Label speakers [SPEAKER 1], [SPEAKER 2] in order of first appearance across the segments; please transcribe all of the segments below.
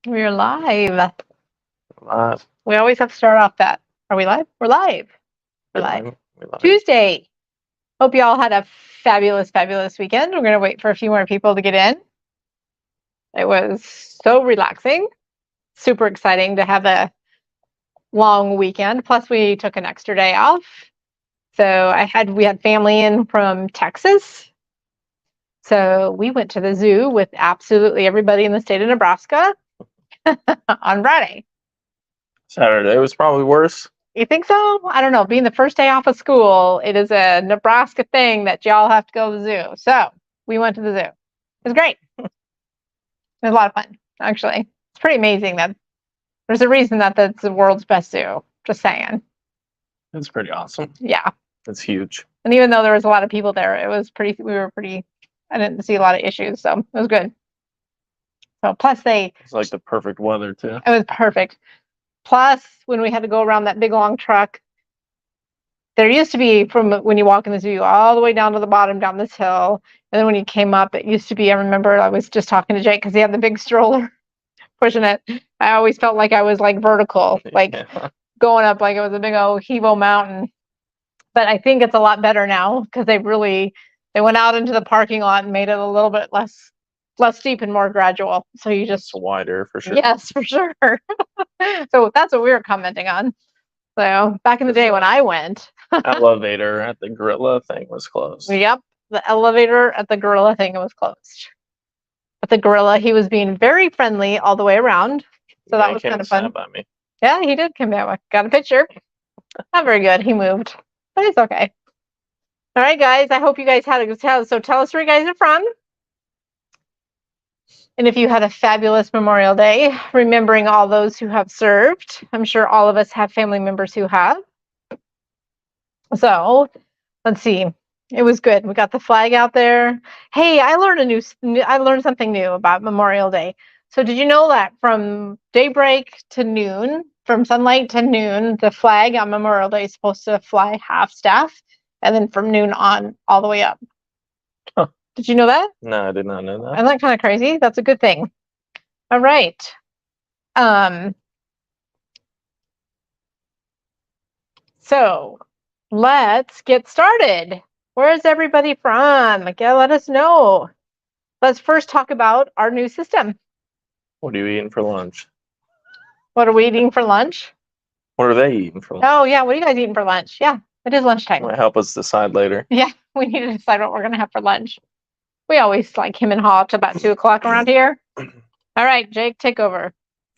[SPEAKER 1] We're live.
[SPEAKER 2] Live.
[SPEAKER 1] We always have to start off that. Are we live? We're live. We're
[SPEAKER 2] We're
[SPEAKER 1] live.
[SPEAKER 2] live. We're live.
[SPEAKER 1] Tuesday. Hope you all had a fabulous, fabulous weekend. We're going to wait for a few more people to get in. It was so relaxing. Super exciting to have a long weekend. Plus, we took an extra day off. So we had family in from Texas. So we went to the zoo with absolutely everybody in the state of Nebraska on Friday.
[SPEAKER 2] Saturday was probably worse.
[SPEAKER 1] You think so? I don't know. Being the first day off of school, it is a Nebraska thing that y'all have to go to the zoo. So we went to the zoo. It was great. It was a lot of fun, actually. It's pretty amazing that there's a reason that that's the world's best zoo. Just saying.
[SPEAKER 2] It's pretty awesome.
[SPEAKER 1] Yeah.
[SPEAKER 2] It's huge.
[SPEAKER 1] And even though there was a lot of people there, I didn't see a lot of issues. So it was good. So plus
[SPEAKER 2] It's like the perfect weather too.
[SPEAKER 1] It was perfect. Plus, when we had to go around that big long truck, there used to be, from when you walk in the zoo, all the way down to the bottom, down this hill. And then when you came up, it used to be, I remember I was just talking to Jake because he had the big stroller pushing it. I always felt like I was like vertical, like going up like it was a big old Hebo mountain. But I think it's a lot better now because they went out into the parking lot and made it a little bit less steep and more gradual. So you just...
[SPEAKER 2] It's wider for sure.
[SPEAKER 1] Yes, for sure. So that's what we were commenting on. So back in the day when I went,
[SPEAKER 2] elevator at the gorilla thing was closed.
[SPEAKER 1] Yep, the elevator at the gorilla thing was closed. But the gorilla, he was being very friendly all the way around. So that was kind of fun.
[SPEAKER 2] By me.
[SPEAKER 1] Yeah, he did come back. Got a picture. Not very good. He moved, but it's okay. All right, guys. I hope you guys had a good time. So tell us where you guys are from. And if you had a fabulous Memorial Day, remembering all those who have served. I'm sure all of us have family members who have. So let's see. It was good. We got the flag out there. Hey, I learned something new about Memorial Day. So did you know that from daybreak to noon, from sunlight to noon, the flag on Memorial Day is supposed to fly half staff, and then from noon on all the way up?
[SPEAKER 2] Huh.
[SPEAKER 1] Did you know that?
[SPEAKER 2] No, I did not know that.
[SPEAKER 1] Isn't that kind of crazy? That's a good thing. All right. So let's get started. Where is everybody from? Okay, let us know. Let's first talk about our new system.
[SPEAKER 2] What are you eating for lunch?
[SPEAKER 1] What are we eating for lunch?
[SPEAKER 2] What are they eating for lunch?
[SPEAKER 1] Oh, yeah. What are you guys eating for lunch? Yeah, it is lunchtime.
[SPEAKER 2] Might help us decide later.
[SPEAKER 1] Yeah, we need to decide what we're going to have for lunch. We always like him and haw to about 2 o'clock around here. All right, Jake, take over.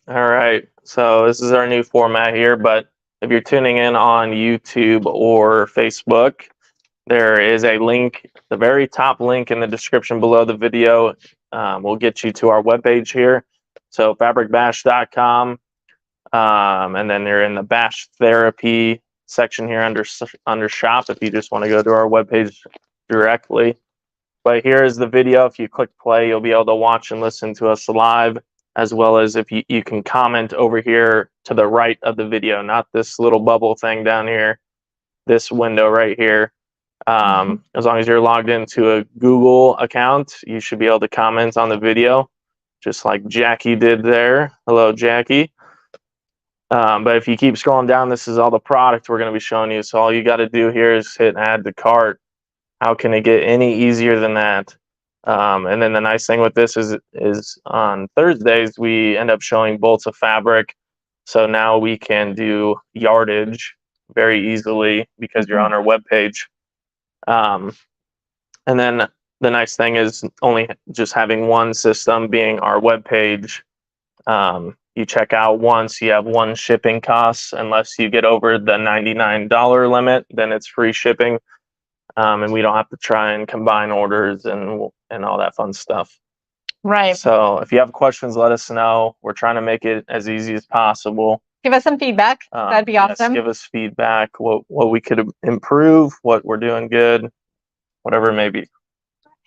[SPEAKER 2] All right. So this is our new format here, but if you're tuning in on YouTube or Facebook, there is a link, the very top link in the description below the video will get you to our webpage here. So fabricbash.com, and then you're in the Bash Therapy section here under shop if you just want to go to our webpage directly. But here is the video. If you click play, you'll be able to watch and listen to us live, as well as if you can comment over here to the right of the video, not this little bubble thing down here, this window right here. As long as you're logged into a Google account, you should be able to comment on the video, just like Jackie did there. Hello, Jackie. But if you keep scrolling down, this is all the product we're going to be showing you. So all you got to do here is hit add to cart. How can it get any easier than that? And then the nice thing with this is on Thursdays, we end up showing bolts of fabric. So now we can do yardage very easily because you're on our webpage. And then the nice thing is only just having one system being our webpage. You check out once, you have one shipping cost. Unless you get over the $99 limit, then it's free shipping. And we don't have to try and combine orders and all that fun stuff.
[SPEAKER 1] Right.
[SPEAKER 2] So if you have questions, let us know. We're trying to make it as easy as possible.
[SPEAKER 1] Give us some feedback. That'd be awesome.
[SPEAKER 2] Yes, give us feedback, what we could improve, what we're doing good, whatever it may be.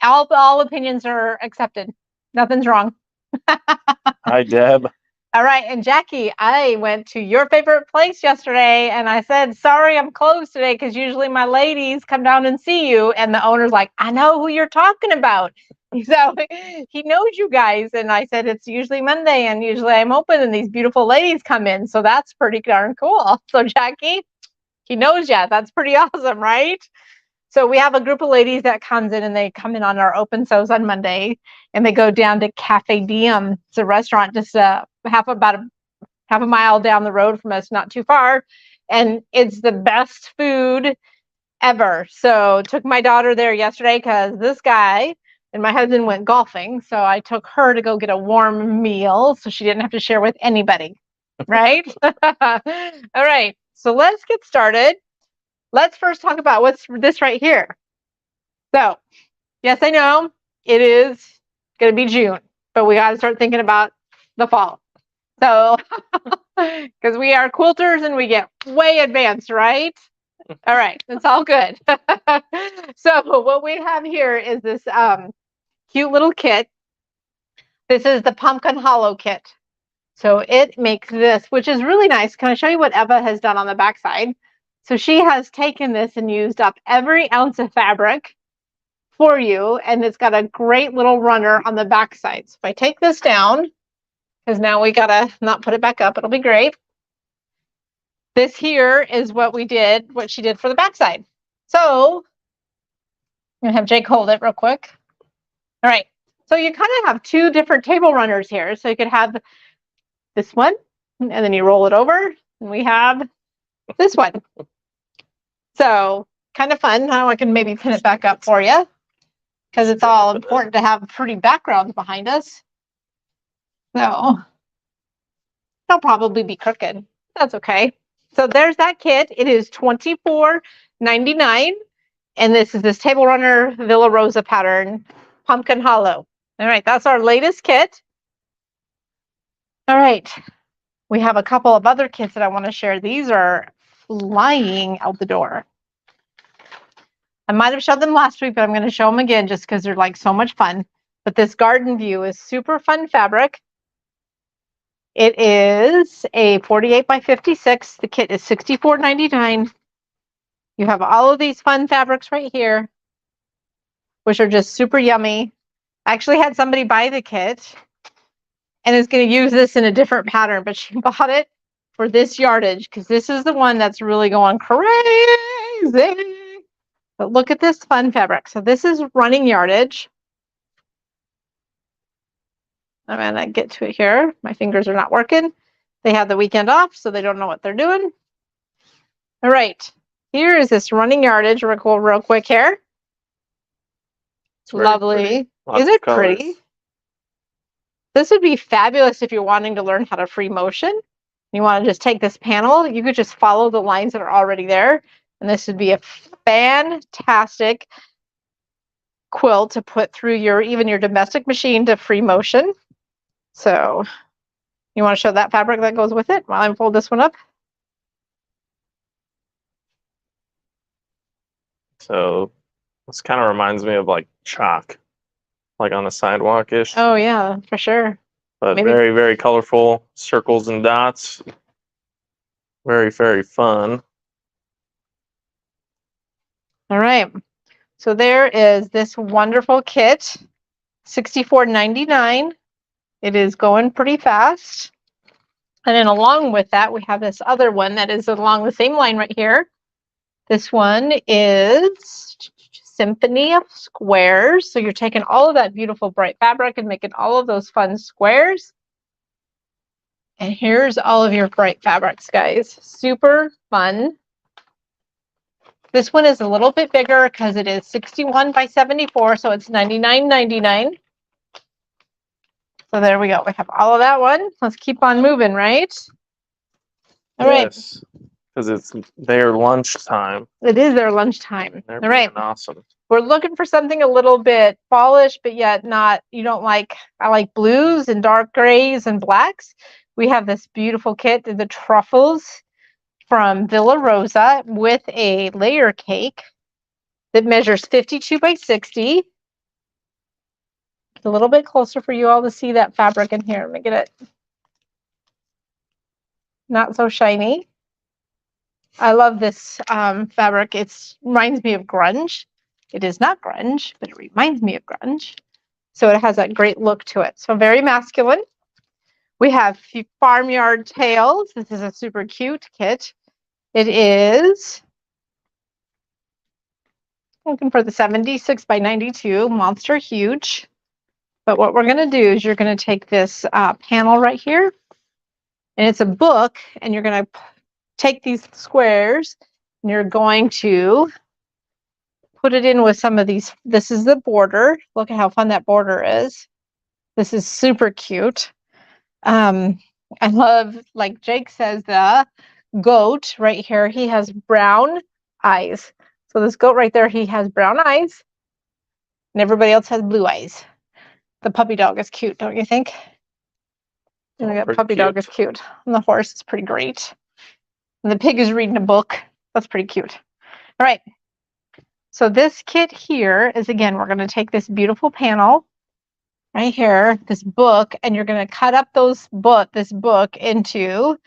[SPEAKER 1] All opinions are accepted. Nothing's wrong.
[SPEAKER 2] Hi, Deb.
[SPEAKER 1] All right, and Jackie, I went to your favorite place yesterday and I said, sorry, I'm closed today because usually my ladies come down and see you. And the owner's like, I know who you're talking about. So he knows you guys. And I said, it's usually Monday and usually I'm open and these beautiful ladies come in. So that's pretty darn cool. So Jackie, he knows you. That's pretty awesome, right? So we have a group of ladies that comes in and they come in on our open shows on Monday and they go down to Cafe Diem. It's a restaurant just half a mile down the road from us, not too far. And it's the best food ever. So took my daughter there yesterday because this guy and my husband went golfing. So I took her to go get a warm meal so she didn't have to share with anybody. Right? All right. So let's get started. Let's first talk about what's this right here. So, yes, I know it is going to be June, but we got to start thinking about the fall. So, because we are quilters and we get way advanced, right? All right, it's all good. So, what we have here is this cute little kit. This is the Pumpkin Hollow kit. So, it makes this, which is really nice. Can I show you what Eva has done on the backside? So she has taken this and used up every ounce of fabric for you, and it's got a great little runner on the back side. So if I take this down, because now we gotta not put it back up, it'll be great. This here is what she did for the backside. So I'm gonna have Jake hold it real quick. All right, so you kind of have two different table runners here. So you could have this one, and then you roll it over, and we have this one. So kind of fun. Now I can maybe pin it back up for you because it's all important to have pretty backgrounds behind us. So it'll probably be crooked. That's okay. So there's that kit. It is $24.99. And this is this Table Runner Villa Rosa pattern, Pumpkin Hollow. All right, that's our latest kit. All right, we have a couple of other kits that I want to share. These are flying out the door. I might have showed them last week, but I'm going to show them again just because they're like so much fun. But this Garden View is super fun fabric. It is a 48 by 56. The kit is $64.99. You have all of these fun fabrics right here, which are just super yummy. I actually had somebody buy the kit and is going to use this in a different pattern, but she bought it for this yardage because this is the one that's really going crazy. But look at this fun fabric. So this is running yardage. I'm going to get to it here. My fingers are not working. They have the weekend off, so they don't know what they're doing. All right. Here is this running yardage. We'll go real quick here. It's lovely. Is it pretty? This would be fabulous if you're wanting to learn how to free motion. You want to just take this panel. You could just follow the lines that are already there. And this would be a fantastic quilt to put through even your domestic machine to free motion. So you want to show that fabric that goes with it while I fold this one up?
[SPEAKER 2] So this kind of reminds me of like chalk, like on the sidewalk-ish.
[SPEAKER 1] Oh yeah, for sure.
[SPEAKER 2] But maybe. Very, very colorful circles and dots. Very, very fun.
[SPEAKER 1] All right. So there is this wonderful kit, $64.99. It is going pretty fast. And then along with that, we have this other one that is along the same line right here. This one is Symphony of Squares. So you're taking all of that beautiful bright fabric and making all of those fun squares. And here's all of your bright fabrics, guys. Super fun. This one is a little bit bigger because it is 61 by 74, so it's $99.99. So there we go. We have all of that one. Let's keep on moving, right? All right.
[SPEAKER 2] Because it's their lunchtime.
[SPEAKER 1] It is their lunchtime.
[SPEAKER 2] All
[SPEAKER 1] right.
[SPEAKER 2] Awesome.
[SPEAKER 1] We're looking for something a little bit fallish, but yet not, I like blues and dark grays and blacks. We have this beautiful kit, the truffles from Villa Rosa with a layer cake that measures 52 by 60. It's a little bit closer for you all to see that fabric in here. Let me get it. not so shiny. I love this fabric. It reminds me of grunge. It is not grunge, but it reminds me of grunge. So it has that great look to it. So very masculine. We have Farmyard Tales. This is a super cute kit. It is looking for the 76 by 92, monster huge. But what we're going to do is you're going to take this panel right here, and it's a book, and you're going to take these squares, and you're going to put it in with some of these. This is the border. Look at how fun that border is. This is super cute. I love, like Jake says, the goat right here. He has brown eyes. So this goat right there, he has brown eyes, and everybody else has blue eyes. The puppy dog is cute, don't you think? And the puppy dog is cute. And the horse is pretty great. And the pig is reading a book. That's pretty cute. All right. So this kit here is, again, we're going to take this beautiful panel right here, this book, and you're going to cut up this book into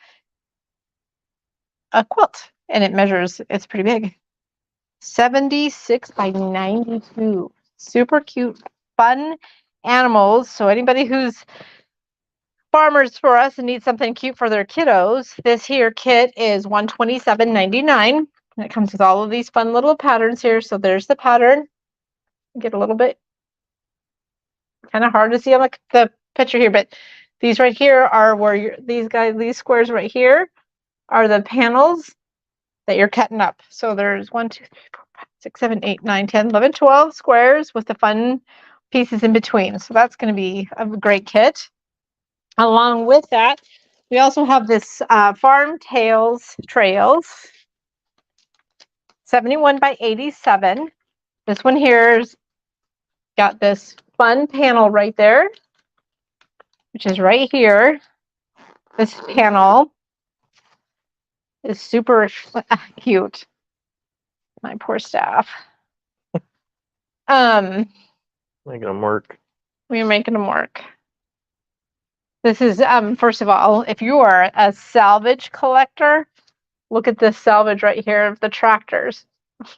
[SPEAKER 1] a quilt. And it measures, it's pretty big. 76 by 92. Super cute, fun animals. So anybody who's farmers for us and needs something cute for their kiddos, this here kit is $127.99. And it comes with all of these fun little patterns here. So there's the pattern. Get a little bit kind of hard to see on the picture here, but these right here are where these squares right here are the panels that you're cutting up. So there's 1, 2, 3, 4, 5, 6, 7, 8, 9, 10, 11, 12 squares with the fun pieces in between. So that's going to be a great kit. Along with that, we also have this Farm Tales Trails, 71 by 87. This one here's got this fun panel right there, which is right here. This panel is super cute. My poor staff.
[SPEAKER 2] Making them work.
[SPEAKER 1] We're making them work. This is, first of all, if you are a salvage collector, look at this salvage right here of the tractors.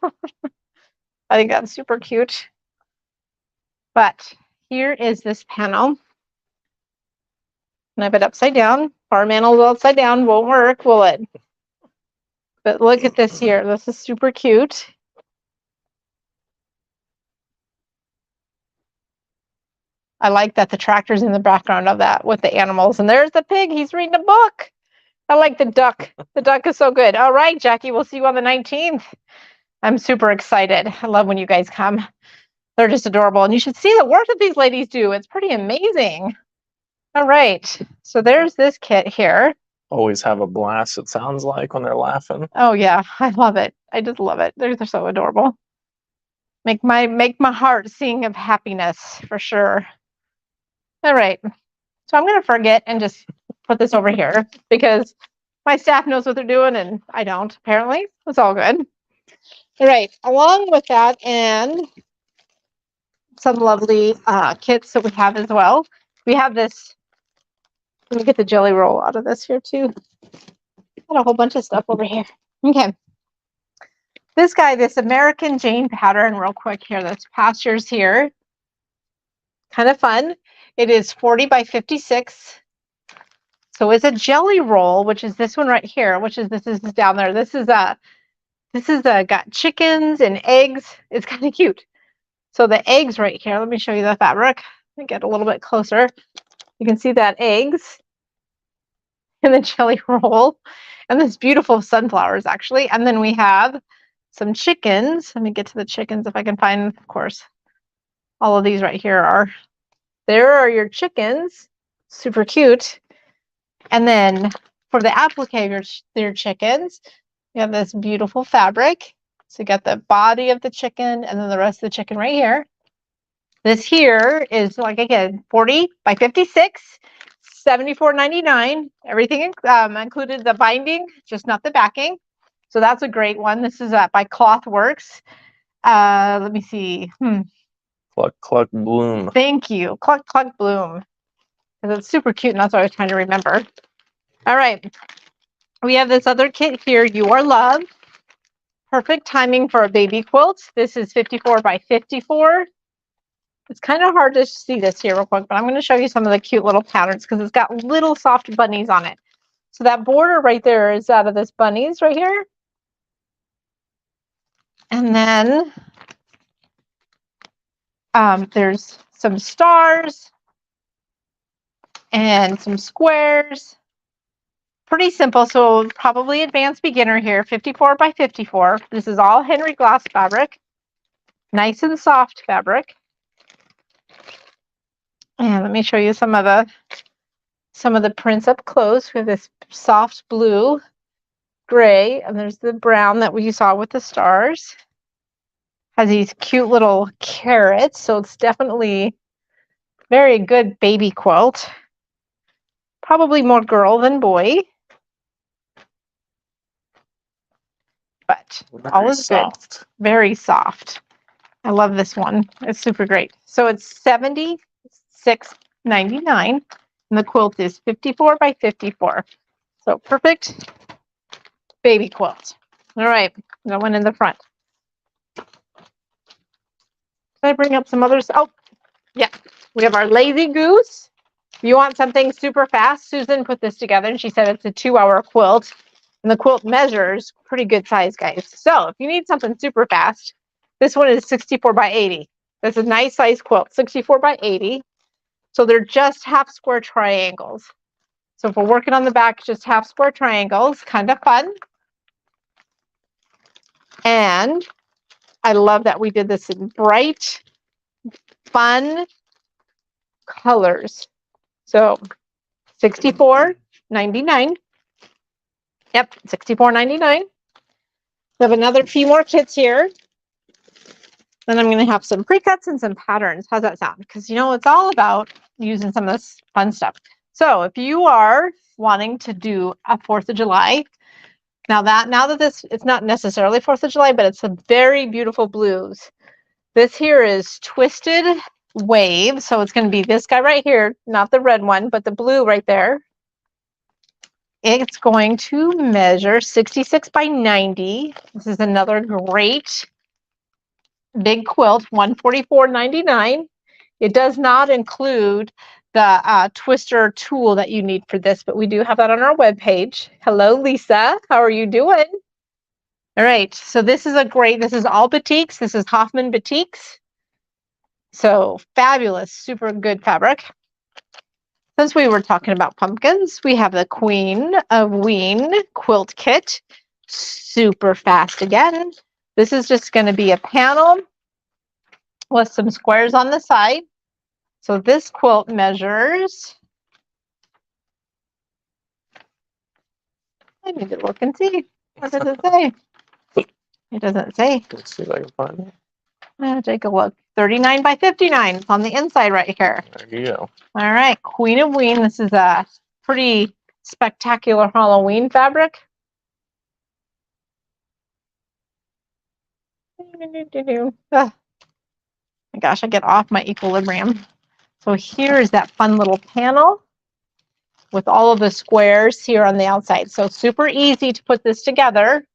[SPEAKER 1] I think that's super cute. But here is this panel. And I have it upside down. Farm animals upside down won't work, will it? But look at this here. This is super cute. I like that the tractor's in the background of that with the animals. And there's the pig. He's reading a book. I like the duck. The duck is so good. All right, Jackie, we'll see you on the 19th. I'm super excited. I love when you guys come. They're just adorable. And you should see the work that these ladies do. It's pretty amazing. All right. So there's this kit here.
[SPEAKER 2] Always have a blast, it sounds like, when they're laughing.
[SPEAKER 1] Oh, yeah. I love it. I just love it. They're so adorable. Make my heart sing of happiness for sure. All right. So I'm going to forget and just put this over here because my staff knows what they're doing and I don't, apparently. It's all good. All right. Along with that and some lovely kits that we have as well. We have this. Let me get the jelly roll out of this here too. Got a whole bunch of stuff over here. Okay. This guy, this American Jane pattern, real quick here. This pastures here. Kind of fun. It is 40 by 56. So it's a jelly roll, which is this one right here, which is this is down there. This is got chickens and eggs. It's kind of cute. So the eggs right here, let me show you the fabric. Let me get a little bit closer. You can see that eggs and the jelly roll and this beautiful sunflowers actually. And then we have some chickens. Let me get to the chickens if I can find, of course, all of these right here there are your chickens. Super cute. And then for the applique of your chickens, you have this beautiful fabric. So you got the body of the chicken and then the rest of the chicken right here. This here is, like again, 40 by 56, $74.99. Everything included the binding, just not the backing. So that's a great one. This is by Clothworks. Let me see.
[SPEAKER 2] Cluck, cluck, bloom.
[SPEAKER 1] Thank you. Cluck, cluck, bloom. Because it's super cute, and that's what I was trying to remember. All right. We have this other kit here, You Are Love. Perfect timing for a baby quilt. This is 54 by 54. It's kind of hard to see this here real quick, but I'm going to show you some of the cute little patterns because it's got little soft bunnies on it. So that border right there is out of this bunnies right here. And then there's some stars and some squares. Pretty simple, so probably advanced beginner here, 54 by 54. This is all Henry Glass fabric, nice and soft fabric. And let me show you some of the prints up close. We have this soft blue, gray, and there's the brown that we saw with the stars. Has these cute little carrots, so it's definitely very good baby quilt. Probably more girl than boy. But all is soft. Good. Very soft. I love this one. It's super great. So it's $76.99, and the quilt is 54 by 54. So perfect baby quilt. All right, that one in the front. Did I bring up some others? Oh, yeah. We have our Lazy Goose. If you want something super fast, Susan put this together, and she said it's a 2-hour quilt. And the quilt measures pretty good size, guys. So if you need something super fast, this one is 64 by 80. That's a nice size quilt, 64 by 80. So they're just half square triangles. So if we're working on the back, just half square triangles, kind of fun. And I love that we did this in bright, fun colors. So $64.99. Yep, $64.99. We have another few more kits here. Then I'm going to have some pre-cuts and some patterns. How's that sound? Because, you know, it's all about using some of this fun stuff. So if you are wanting to do a 4th of July, now that this, it's not necessarily 4th of July, but it's some very beautiful blues. This here is Twisted Wave. So it's going to be this guy right here, not the red one, but the blue right there. It's going to measure 66 by 90. This is another great big quilt, $144.99. It does not include the twister tool that you need for this, but we do have that on our webpage. Hello, Lisa. How are you doing? All right. So this is this is all batiks. This is Hoffman batiks. So fabulous, super good fabric. Since we were talking about pumpkins, we have the Queen of Ween quilt kit. Super fast again. This is just going to be a panel with some squares on the side. So this quilt measures, I need to look and see. What does it say? It doesn't say.
[SPEAKER 2] Let's see if I can find it.
[SPEAKER 1] Take a look. 39 by 59. It's on the inside right here.
[SPEAKER 2] There you go.
[SPEAKER 1] All right, Queen of Ween. This is a pretty spectacular Halloween fabric. Oh, my gosh, I get off my equilibrium. So here's that fun little panel with all of the squares here on the outside. So super easy to put this together.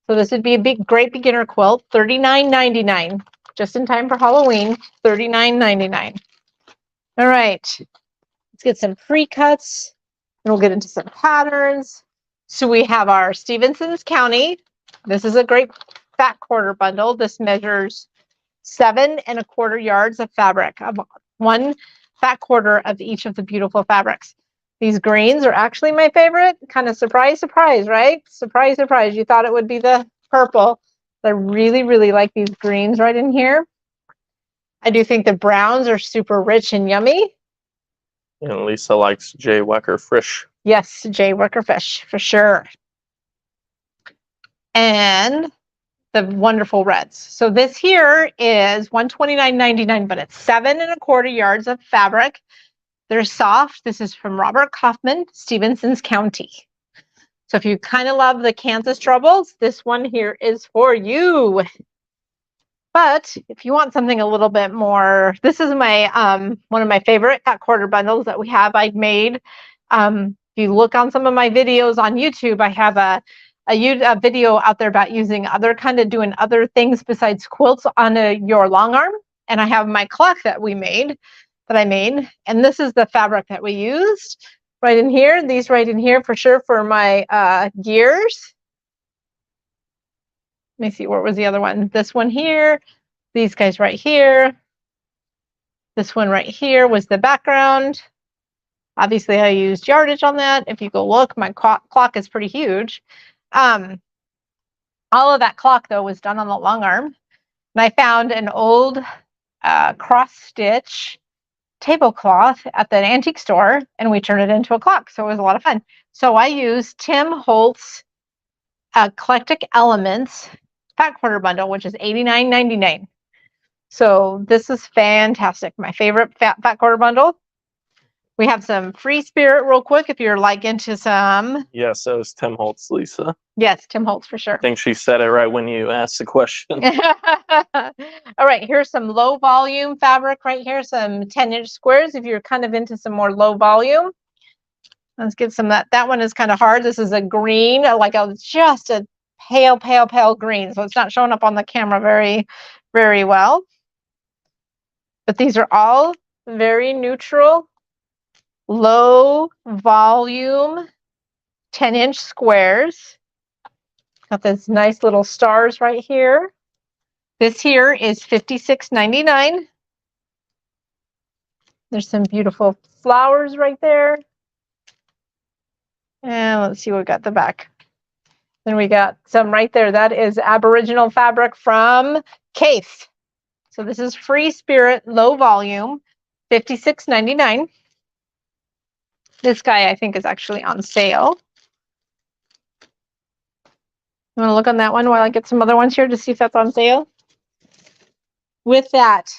[SPEAKER 1] So this would be a great beginner quilt, $39.99. Just in time for Halloween, $39.99. All right, let's get some pre-cuts, and we'll get into some patterns. So we have our Stevenson's County. This is a great fat quarter bundle. This measures 7 1/4 yards of fabric, of 1 fat quarter of each of the beautiful fabrics. These greens are actually my favorite. Kind of surprise, surprise, right? Surprise, surprise. You thought it would be the purple. I really, really like these greens right in here. I do think the browns are super rich and yummy.
[SPEAKER 2] And Lisa likes J. Wecker Frisch.
[SPEAKER 1] Yes, J. Wecker Fish, for sure. And the wonderful reds. So this here is $129.99, but it's 7 1/4 yards of fabric. They're soft. This is from Robert Kaufman, Stevenson's County. So if you kind of love the Kansas troubles, this one here is for you. But if you want something a little bit more, this is my one of my favorite fat quarter bundles that we have. I made you look on some of my videos on YouTube, I have a video out there about using doing other things besides quilts on your long arm. And I have my clock that I made. And this is the fabric that we used right in here. These right in here for sure for my gears. Let me see, where was the other one? This one here, these guys right here. This one right here was the background. Obviously, I used yardage on that. If you go look, my clock is pretty huge. All of that clock, though, was done on the long arm. And I found an old cross-stitch tablecloth at the antique store, and we turned it into a clock. So it was a lot of fun. So I used Tim Holtz Eclectic Elements Fat Quarter Bundle, which is $89.99. So this is fantastic. My favorite fat quarter bundle. We have some Free Spirit real quick if you're like into some.
[SPEAKER 2] Yes, that was Tim Holtz, Lisa.
[SPEAKER 1] Yes, Tim Holtz for sure.
[SPEAKER 2] I think she said it right when you asked the question.
[SPEAKER 1] All right, here's some low volume fabric right here, some 10-inch squares if you're kind of into some more low volume. Let's get some of that. That one is kind of hard. This is a green, just a pale green. So it's not showing up on the camera very, very well. But these are all very neutral, low volume, 10-inch squares. Got these nice little stars right here. This here is $56.99. There's some beautiful flowers right there. And let's see what we got at the back. Then we got some right there. That is Aboriginal fabric from Case. So this is Free Spirit, low volume, $56.99. This guy, I think, is actually on sale. I'm going to look on that one while I get some other ones here to see if that's on sale. With that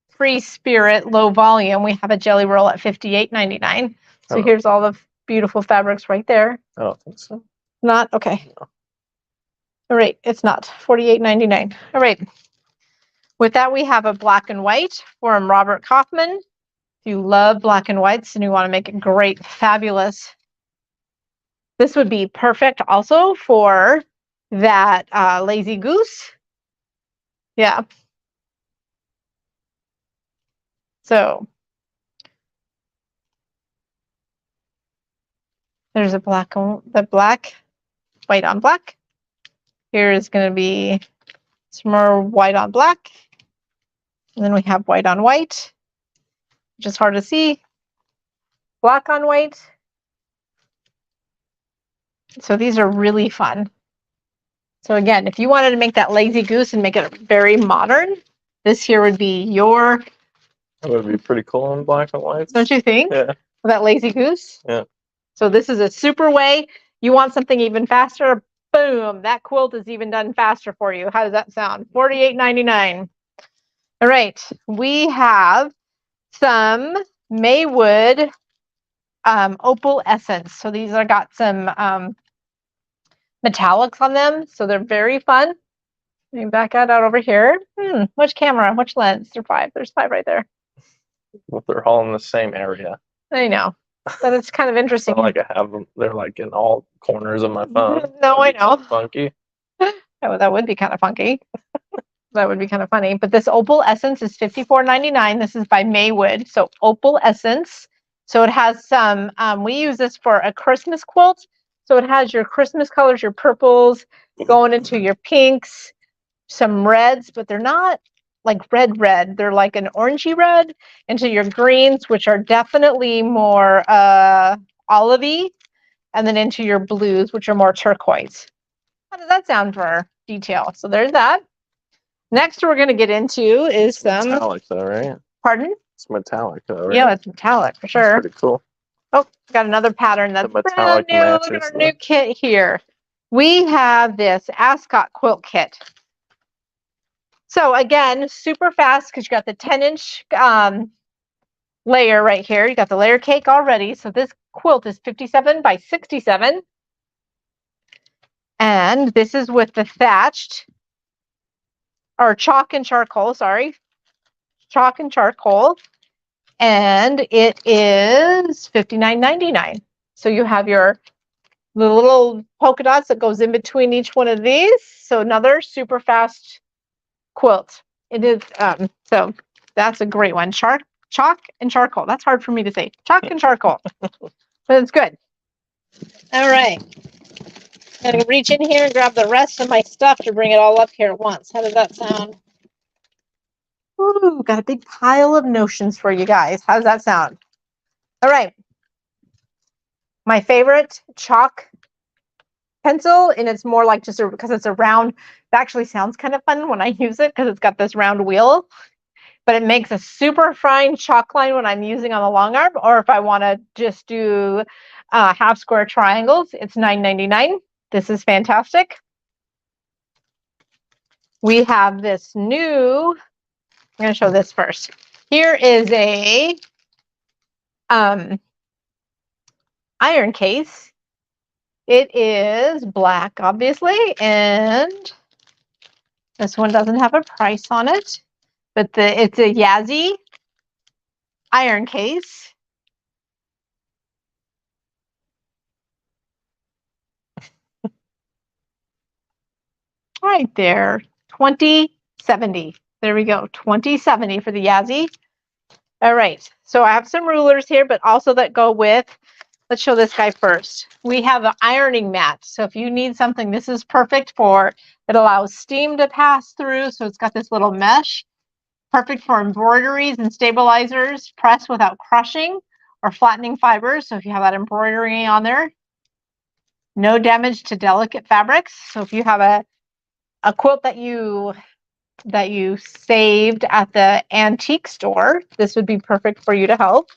[SPEAKER 1] Free Spirit, low volume, we have a jelly roll at $58.99. So here's all the beautiful fabrics right there.
[SPEAKER 2] I don't think so.
[SPEAKER 1] Not? Okay.
[SPEAKER 2] No.
[SPEAKER 1] All right, it's not. $48.99. All right. With that, we have a black and white from Robert Kaufman. If you love black and whites and you want to make it great, fabulous, this would be perfect also for that Lazy Goose. Yeah. So there's a black, white on black. Here is going to be some more white on black. And then we have white on white, which is hard to see. Black on white. So these are really fun. So again, if you wanted to make that Lazy Goose and make it very modern, this here would be your...
[SPEAKER 2] That would be pretty cool in black and white.
[SPEAKER 1] Don't you think?
[SPEAKER 2] Yeah.
[SPEAKER 1] That Lazy Goose?
[SPEAKER 2] Yeah.
[SPEAKER 1] So this is a super way. You want something even faster? Boom. That quilt is even done faster for you. How does that sound? $48.99. All right. We have some Maywood Opal Essence. So these are got some metallics on them. So they're very fun. Let me back that out over here. Which camera? Which lens? There's 5. There's 5 right there.
[SPEAKER 2] Well, they're all in the same area.
[SPEAKER 1] I know. But it's kind of interesting.
[SPEAKER 2] It's not like I have them. They're like in all corners of my phone.
[SPEAKER 1] No, I know.
[SPEAKER 2] Funky.
[SPEAKER 1] Oh, that would be kind of funky. That would be kind of funny. But this Opal Essence is $54.99. This is by Maywood. So Opal Essence. So it has some, we use this for a Christmas quilt. So it has your Christmas colors, your purples, going into your pinks, some reds, but they're not like red. They're like an orangey red, into your greens, which are definitely more olivey, and then into your blues, which are more turquoise. How does that sound for detail? So there's that. Next we're going to get into is some...
[SPEAKER 2] metallic though, right?
[SPEAKER 1] Pardon?
[SPEAKER 2] It's metallic though, right?
[SPEAKER 1] Yeah, it's metallic for sure.
[SPEAKER 2] That's pretty cool.
[SPEAKER 1] Oh, got another pattern that's
[SPEAKER 2] metallic
[SPEAKER 1] brand new. Look at our new kit here. We have this Ascot quilt kit. So again, super fast because you got the 10-inch layer right here. You got the layer cake already. So this quilt is 57 by 67. And this is with the thatched, or chalk and charcoal, sorry. Chalk and charcoal. And it is $59.99. So you have the little polka dots that goes in between each one of these. So another super fast quilt. It is, so that's a great one. Chalk and charcoal. That's hard for me to say. Chalk and charcoal, but it's good. All right. I'm going to reach in here and grab the rest of my stuff to bring it all up here at once. How does that sound? Ooh, got a big pile of notions for you guys. How does that sound? All right. My favorite chalk pencil, and it's more like just because it's a round. It actually sounds kind of fun when I use it because it's got this round wheel, but it makes a super fine chalk line when I'm using on the long arm, or if I want to just do half square triangles, it's $9.99. This is fantastic. We have this new, I'm going to show this first. Here is a iron case. It is black, obviously, and this one doesn't have a price on it, but it's a Yazzie iron case. Right there, 2070. There we go, 2070 for the Yazzie. All right, so I have some rulers here, but also that go with, let's show this guy first. We have an ironing mat. So if you need something, this is perfect for, it allows steam to pass through. So it's got this little mesh, perfect for embroideries and stabilizers, press without crushing or flattening fibers. So if you have that embroidery on there, no damage to delicate fabrics. So if you have a quilt that you saved at the antique store, this would be perfect for you to help.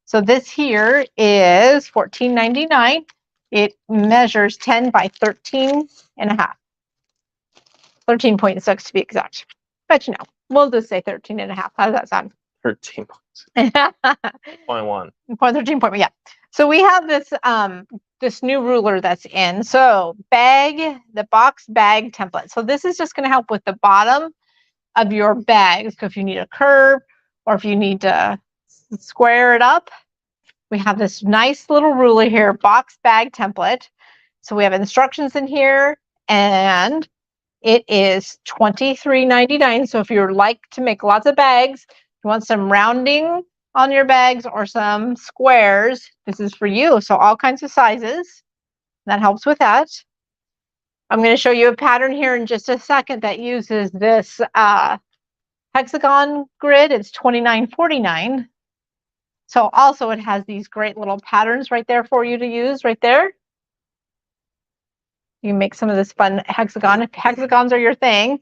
[SPEAKER 1] So this here is $14.99. It measures 10 by 13 and a half. 13.6 to be exact. But you know, we'll just say 13 and a half. How does that sound?
[SPEAKER 2] 13.1.
[SPEAKER 1] 13.1, yeah. So we have this this new ruler that's in. So the box bag template. So this is just going to help with the bottom of your bags. So if you need a curve or if you need to square it up, we have this nice little ruler here, box bag template. So we have instructions in here, and it is $23.99. So if you're like to make lots of bags, you want some rounding on your bags or some squares, this is for you. So all kinds of sizes. That helps with that. I'm going to show you a pattern here in just a second that uses this hexagon grid. It's $29.49. So also it has these great little patterns right there for you to use right there. You can make some of this fun hexagon. If hexagons are your thing,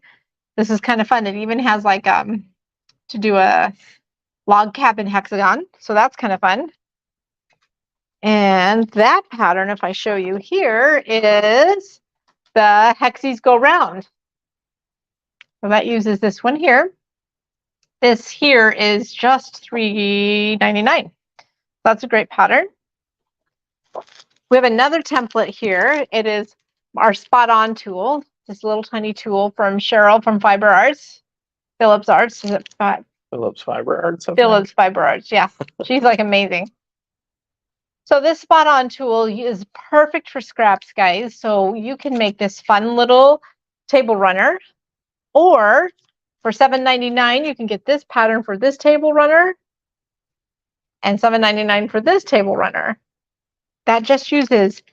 [SPEAKER 1] this is kind of fun. It even has like to do a log cabin hexagon. So that's kind of fun. And that pattern, if I show you here, is the hexies go round. So that uses this one here. This here is just $3.99. That's a great pattern. We have another template here. It is our spot on tool, this little tiny tool from Cheryl from Fiber Arts, Phillips Arts. Is it
[SPEAKER 2] Phillips Fiber Arts?
[SPEAKER 1] Phillips Fiber Arts, yeah. She's like amazing. So this spot on tool is perfect for scraps, guys. So you can make this fun little table runner, or for $7.99, you can get this pattern for this table runner and $7.99 for this table runner. That just uses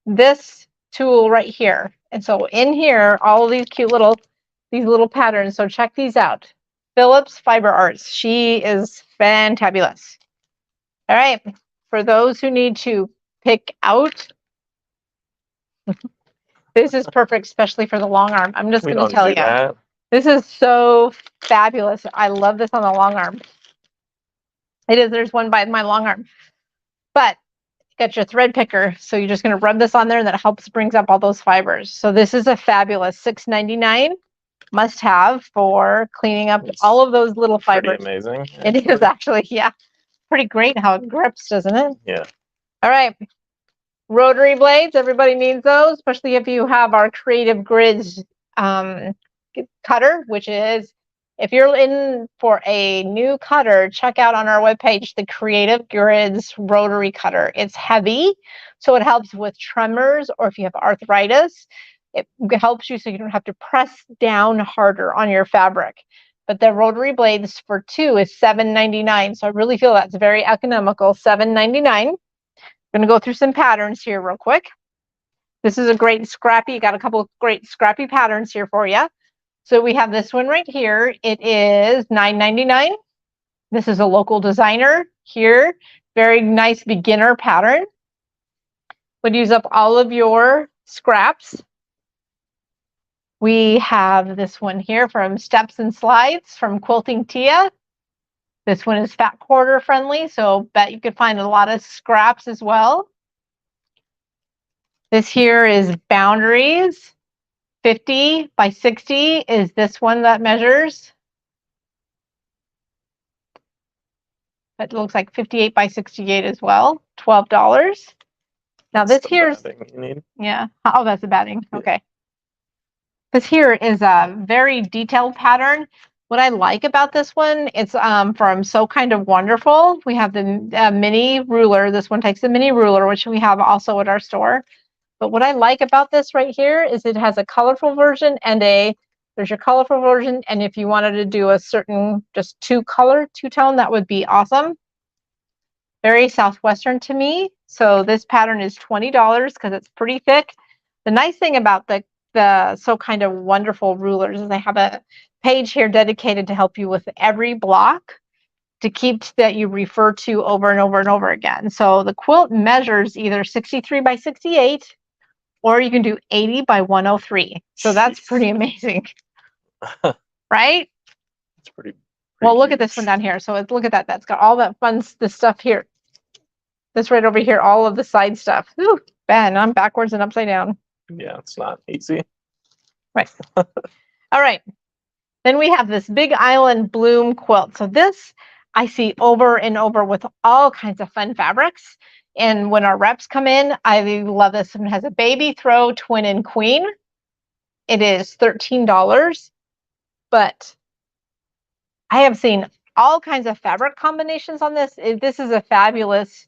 [SPEAKER 1] this tool right here. And so in here, all of these cute these little patterns. So check these out. Phillips Fiber Arts. She is fantabulous. All right. For those who need to pick out, this is perfect, especially for the long arm. I'm just going to tell you. This is so fabulous. I love this on the long arm. It is. There's one by my long arm. But got your thread picker. So you're just going to rub this on there, and that helps brings up all those fibers. So this is a fabulous $6.99 must have for cleaning up all of those little fibers.
[SPEAKER 2] Pretty amazing. Actually.
[SPEAKER 1] It is actually, yeah. Pretty great how it grips, doesn't it?
[SPEAKER 2] Yeah.
[SPEAKER 1] All right. Rotary blades. Everybody needs those, especially if you have our Creative Grids cutter, which is if you're in for a new cutter, check out on our webpage the Creative Grids rotary cutter. It's heavy, so it helps with tremors, or if you have arthritis, it helps you so you don't have to press down harder on your fabric. But the rotary blades for 2 is $7.99, so I really feel that's very economical, $7.99. I'm going to go through some patterns here real quick. This is a great scrappy, got a couple of great scrappy patterns here for you. So we have this one right here. It is $9.99. This is a local designer here. Very nice beginner pattern. Would use up all of your scraps. We have this one here from Steps and Slides from Quilting Tia. This one is fat quarter friendly, so bet you could find a lot of scraps as well. This here is Boundaries. 50 by 60 is this one that measures. It looks like 58 by 68 as well, $12. Now this here's, yeah, oh, that's the batting, okay. This here is a very detailed pattern. What I like about this one, it's from So Kind of Wonderful. We have the mini ruler. This one takes the mini ruler, which we have also at our store. But what I like about this right here is it has a colorful version and there's your colorful version. And if you wanted to do a certain, just two-tone, that would be awesome. Very Southwestern to me. So this pattern is $20 because it's pretty thick. The nice thing about the So Kind of Wonderful rulers is they have a page here dedicated to help you with every block to keep that you refer to over and over and over again. So the quilt measures either 63 by 68 or you can do 80 by 103. So that's pretty amazing. Right?
[SPEAKER 2] It's pretty
[SPEAKER 1] well, look at this one down here. So look at that. That's got all that fun stuff here. This right over here, all of the side stuff. Ooh, Ben, I'm backwards and upside down.
[SPEAKER 2] Yeah, it's not easy.
[SPEAKER 1] Right. All right. Then we have this Big Island Bloom quilt. So this I see over and over with all kinds of fun fabrics. And when our reps come in, I love this one. It has a baby throw, twin and queen. It is $13. But I have seen all kinds of fabric combinations on this. This is a fabulous,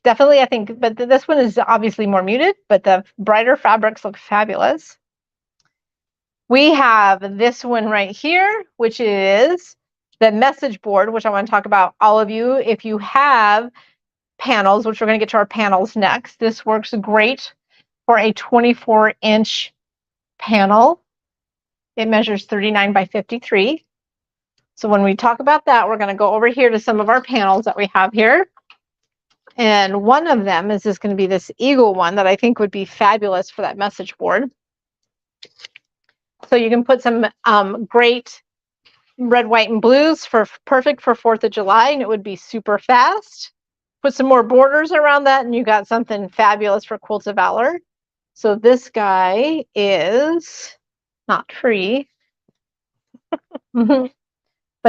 [SPEAKER 1] definitely, I think, but this one is obviously more muted, but the brighter fabrics look fabulous. We have this one right here, which is the message board, which I want to talk about all of you. If you have panels, which we're going to get to our panels next, this works great for a 24-inch panel. It measures 39 by 53. So when we talk about that, we're going to go over here to some of our panels that we have here. And one of them is just going to be this eagle one that I think would be fabulous for that message board. So you can put some great red, white, and blues perfect for 4th of July, and it would be super fast. Put some more borders around that, and you got something fabulous for Quilts of Valor. So this guy is not free, but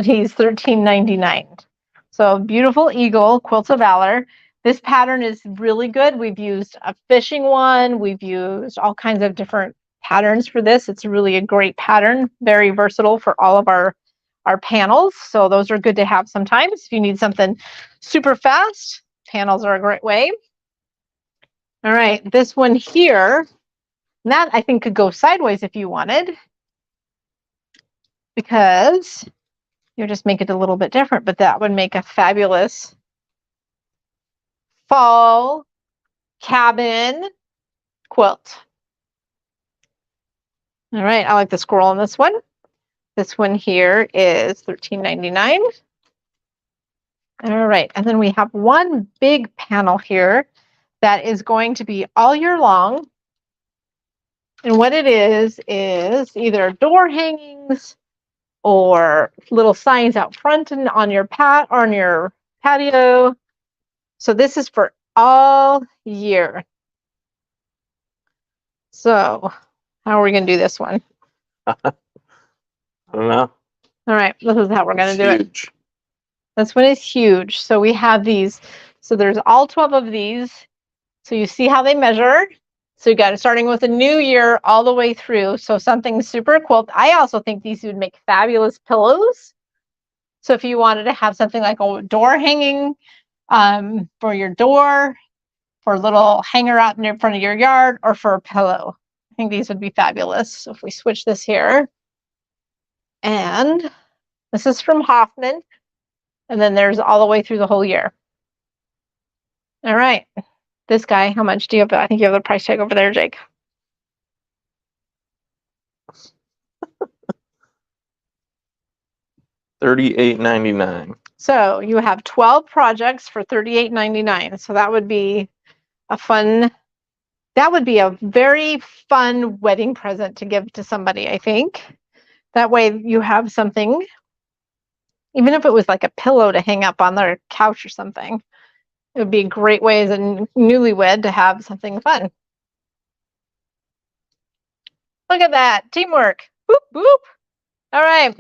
[SPEAKER 1] he's $13.99. So beautiful eagle, Quilts of Valor. This pattern is really good. We've used a fishing one. We've used all kinds of different patterns for this. It's really a great pattern, very versatile for all of our panels. So those are good to have sometimes. If you need something super fast, panels are a great way. All right, this one here, that I think could go sideways if you wanted, because you just make it a little bit different, but that would make a fabulous fall cabin quilt. All right, I like the squirrel on this one. This one here is $13.99. All right, and then we have one big panel here that is going to be all year long. And what it is either door hangings or little signs out front and on your patio. So this is for all year. So how are we going to do this one?
[SPEAKER 2] I don't know.
[SPEAKER 1] All right, this is how we're going to do it. This one is huge. So we have these. So there's all 12 of these. So you see how they measure. So you got it starting with a new year all the way through. So something super quilt. I also think these would make fabulous pillows. So if you wanted to have something like a door hanging for your door, for a little hanger out in front of your yard, or for a pillow, I think these would be fabulous. So if we switch this here, and this is from Hoffman, and then there's all the way through the whole year. All right. This guy, how much do you have? I think you have the price tag over there, Jake.
[SPEAKER 2] $38.99.
[SPEAKER 1] So you have 12 projects for $38.99. So that would be a very fun wedding present to give to somebody, I think. That way you have something, even if it was like a pillow to hang up on their couch or something. It would be a great way as a newlywed to have something fun. Look at that, teamwork. Boop, boop. All right.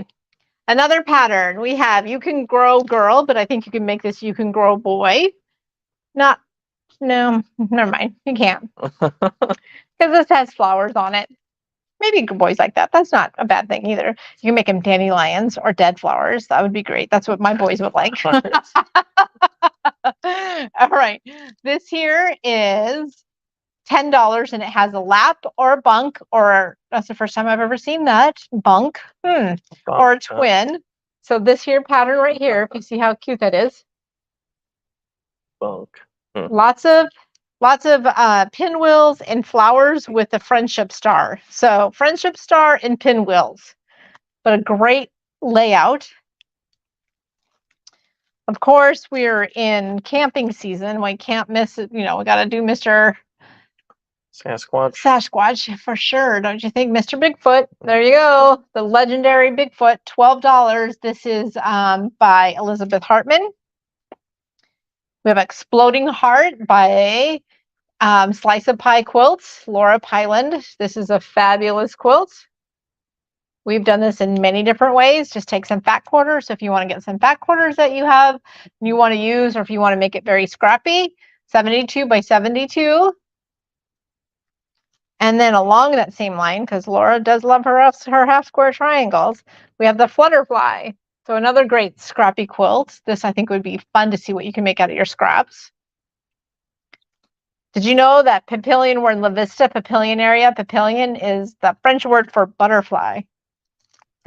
[SPEAKER 1] Another pattern we have, you can grow girl, but I think you can make this you can grow boy. No, never mind. You can't. Because this has flowers on it. Maybe boys like that. That's not a bad thing either. You can make them dandelions or dead flowers. That would be great. That's what my boys would like. All right. This here is $10 and it has a lap or a bunk, or that's the first time I've ever seen that. Bunk. Or a twin. So this here pattern right here, if you see how cute that is.
[SPEAKER 2] Bunk.
[SPEAKER 1] Lots of pinwheels and flowers with a friendship star. So friendship star and pinwheels, but a great layout. Of course, we're in camping season. We can't miss it. We got to do Mr. Sasquatch for sure. Don't you think, Mr. Bigfoot? There you go. The legendary Bigfoot, $12. This is by Elizabeth Hartman. We have Exploding Heart by Slice of Pie Quilts, Laura Pyland. This is a fabulous quilt. We've done this in many different ways. Just take some fat quarters. So if you want to get some fat quarters that you have, you want to use, or if you want to make it very scrappy, 72 by 72. And then along that same line, because Laura does love her half square triangles, we have the Flutterfly. So another great scrappy quilt. This I think would be fun to see what you can make out of your scraps. Did you know that papillion, we're in LaVista, papillion area? Papillion is the French word for butterfly.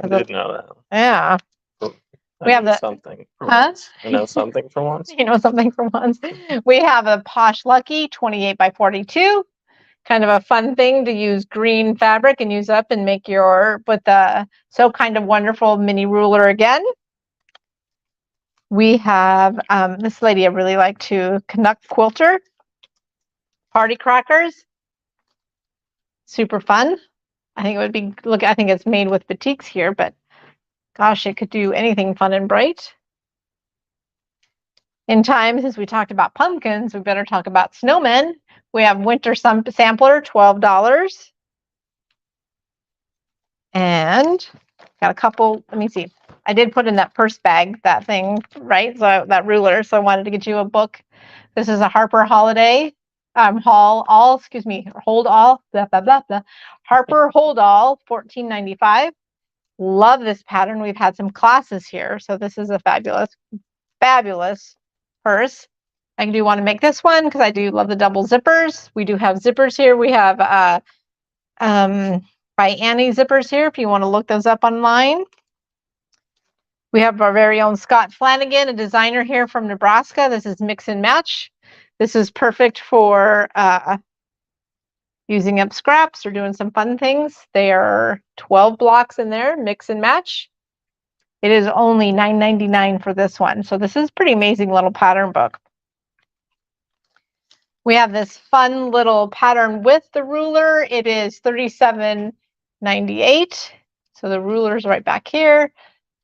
[SPEAKER 2] I did know that.
[SPEAKER 1] Yeah. We have
[SPEAKER 2] something. I know something for once.
[SPEAKER 1] You know something for once. We have a Posh Lucky 28 by 42. Kind of a fun thing to use green fabric and use up and make with the So Kind of Wonderful mini ruler again. We have this lady I really like to Canuck Quilter. Party Crackers. Super fun. I think it would be, I think it's made with batiks here, but gosh, it could do anything fun and bright. In time, since we talked about pumpkins, we better talk about snowmen. We have Winter Sampler, $12. And got a couple, let me see. I did put in that purse bag, that thing, right? So that ruler. So I wanted to get you a book. This is a Harper Holiday. Hold all, blah, blah, blah, blah. Harper Hold All, $14.95. Love this pattern. We've had some classes here. So this is a fabulous, fabulous purse. I do want to make this one because I do love the double zippers. We do have zippers here. We have by Annie zippers here if you want to look those up online. We have our very own Scott Flanagan, a designer here from Nebraska. This is Mix and Match. This is perfect for using up scraps or doing some fun things. There are 12 blocks in there, Mix and Match. It is only $9.99 for this one. So this is pretty amazing little pattern book. We have this fun little pattern with the ruler. It is $37.98. So the ruler's right back here.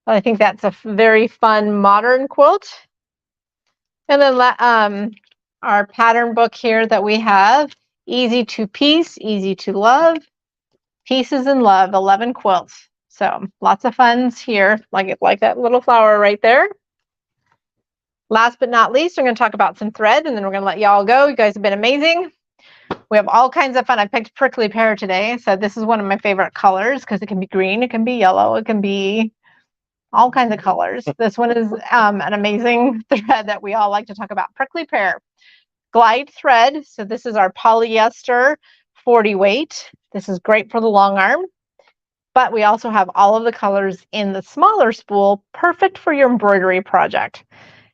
[SPEAKER 1] I think that's a very fun modern quilt. And then our pattern book here that we have, Easy to Piece, Easy to Love, Pieces in Love, 11 quilts. So lots of funs here, like that little flower right there. Last but not least, we're going to talk about some thread, and then we're going to let y'all go. You guys have been amazing. We have all kinds of fun. I picked prickly pear today. So this is one of my favorite colors because it can be green, it can be yellow, it can be all kinds of colors. This one is an amazing thread that we all like to talk about. Prickly pear. Glide thread. So this is our polyester 40 weight. This is great for the long arm. But we also have all of the colors in the smaller spool, perfect for your embroidery project.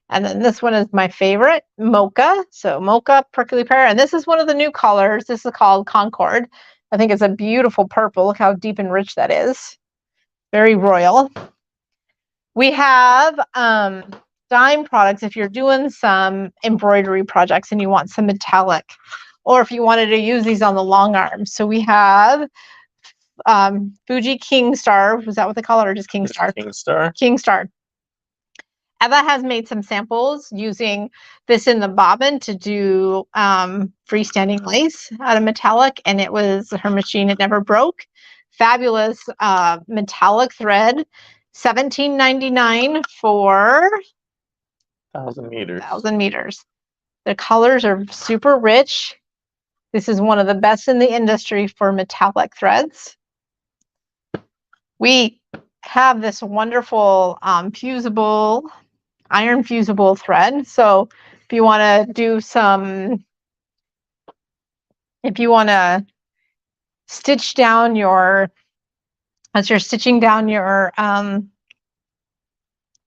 [SPEAKER 1] And then this one is my favorite, mocha. So mocha, prickly pear. And this is one of the new colors. This is called Concord. I think it's a beautiful purple. Look how deep and rich that is. Very royal. We have dime products if you're doing some embroidery projects and you want some metallic, or if you wanted to use these on the long arm. So we have Fuji King Star. Was that what they call it, or just King Star?
[SPEAKER 2] King Star.
[SPEAKER 1] King Star. Eva has made some samples using this in the bobbin to do freestanding lace out of metallic, and it was her machine. It never broke. Fabulous metallic thread. $17.99 for
[SPEAKER 2] 1,000 meters.
[SPEAKER 1] 1,000 meters. The colors are super rich. This is one of the best in the industry for metallic threads. We have this wonderful fusible, iron fusible thread. So if you want to do some, if you want to stitch down your, as you're stitching down your, or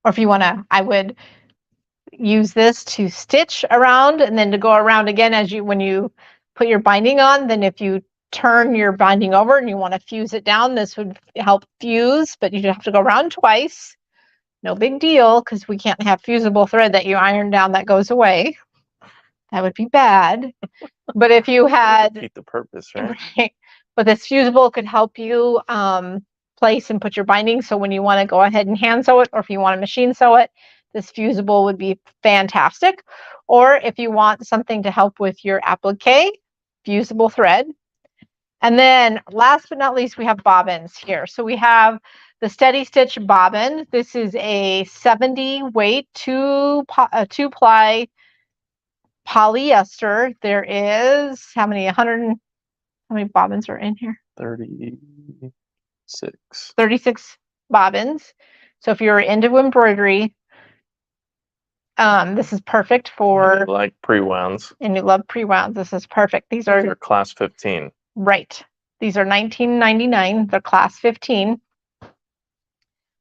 [SPEAKER 1] if you want to, I would use this to stitch around and then to go around again as you, when you put your binding on. Then if you turn your binding over and you want to fuse it down, this would help fuse, but you have to go around twice. No big deal, because we can't have fusible thread that you iron down that goes away. That would be bad. But if you had
[SPEAKER 2] defeat the purpose, right?
[SPEAKER 1] Right. But this fusible could help you place and put your binding. So when you want to go ahead and hand sew it, or if you want to machine sew it, this fusible would be fantastic. Or if you want something to help with your applique, fusible thread. And then last but not least, we have bobbins here. So we have the Steady Stitch bobbin. This is a 70 weight, two ply polyester. There is how many bobbins are in here?
[SPEAKER 2] 36.
[SPEAKER 1] 36 bobbins. So if you're into embroidery, this is perfect for,
[SPEAKER 2] like pre-wounds.
[SPEAKER 1] And you love pre-wounds. This is perfect. These are
[SPEAKER 2] class 15.
[SPEAKER 1] Right. These are $19.99. They're class 15.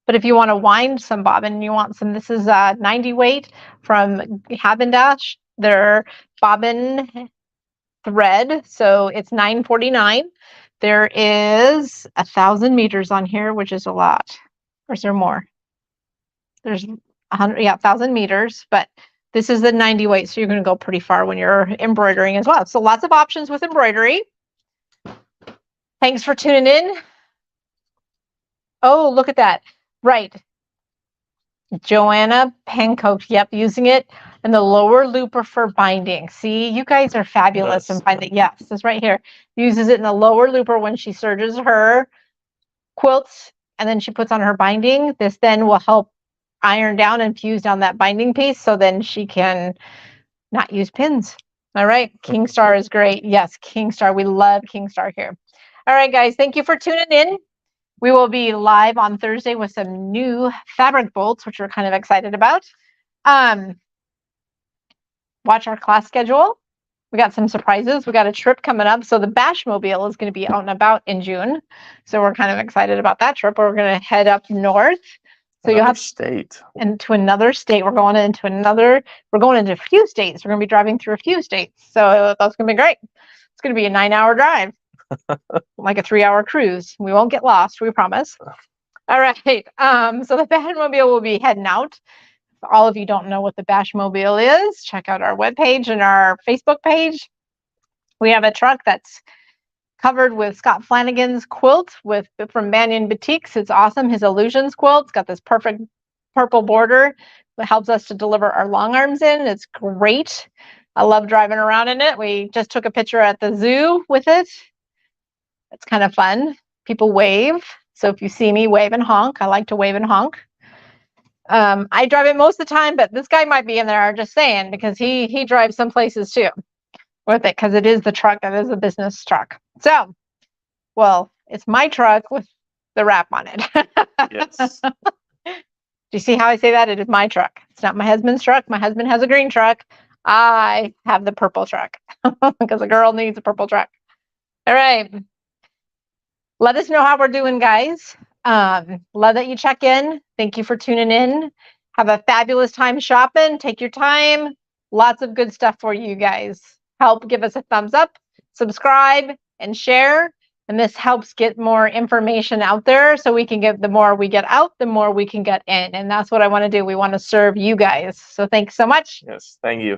[SPEAKER 1] But if you want to wind some bobbin, you want some, this is 90 weight from Havendash. They're bobbin thread, so it's $9.49. There is 1,000 meters on here, which is a lot. Or is there more? There's 100, yeah, 1,000 meters, but this is the 90 weight, so you're going to go pretty far when you're embroidering as well. So lots of options with embroidery. Thanks for tuning in. Oh, look at that. Right. Joanna Pancoke, yep, using it in the lower looper for binding. See, you guys are fabulous in finding. Yes, this right here. Uses it in the lower looper when she serges her quilts, and then she puts on her binding. This then will help iron down and fuse down that binding piece, so then she can not use pins. All right, King Star is great. Yes, King Star. We love King Star here. All right, guys, thank you for tuning in. We will be live on Thursday with some new fabric bolts, which we're kind of excited about. Watch our class schedule. We got some surprises. We got a trip coming up. So the Bashmobile is going to be out and about in June. So we're kind of excited about that trip. We're going to head up north. So you'll have
[SPEAKER 2] state.
[SPEAKER 1] Into another state. We're going into a few states. We're going to be driving through a few states. So that's going to be great. It's going to be a 9-hour drive. Like a 3-hour cruise. We won't get lost, we promise. All right. So the Bashmobile will be heading out. If all of you don't know what the Bashmobile is, check out our webpage and our Facebook page. We have a truck that's covered with Scott Flanagan's quilt from Banyan Boutiques. It's awesome. His Illusions quilt. It's got this perfect purple border that helps us to deliver our long arms in. It's great. I love driving around in it. We just took a picture at the zoo with it. It's kind of fun. People wave. So if you see me, wave and honk. I like to wave and honk. I drive it most of the time, but this guy might be in there just saying, because he drives some places too. with it because it is the truck that is a business truck. So, well, it's my truck with the wrap on it.
[SPEAKER 2] Yes.
[SPEAKER 1] Do you see how I say that? It is my truck. It's not my husband's truck. My husband has a green truck. I have the purple truck because a girl needs a purple truck. All right. Let us know how we're doing, guys. Love that you check in. Thank you for tuning in. Have a fabulous time shopping. Take your time. Lots of good stuff for you guys. Help give us a thumbs up, subscribe, and share. And this helps get more information out there so we can get, the more we get out, the more we can get in. And that's what I want to do. We want to serve you guys. So thanks so much.
[SPEAKER 2] Yes. Thank you.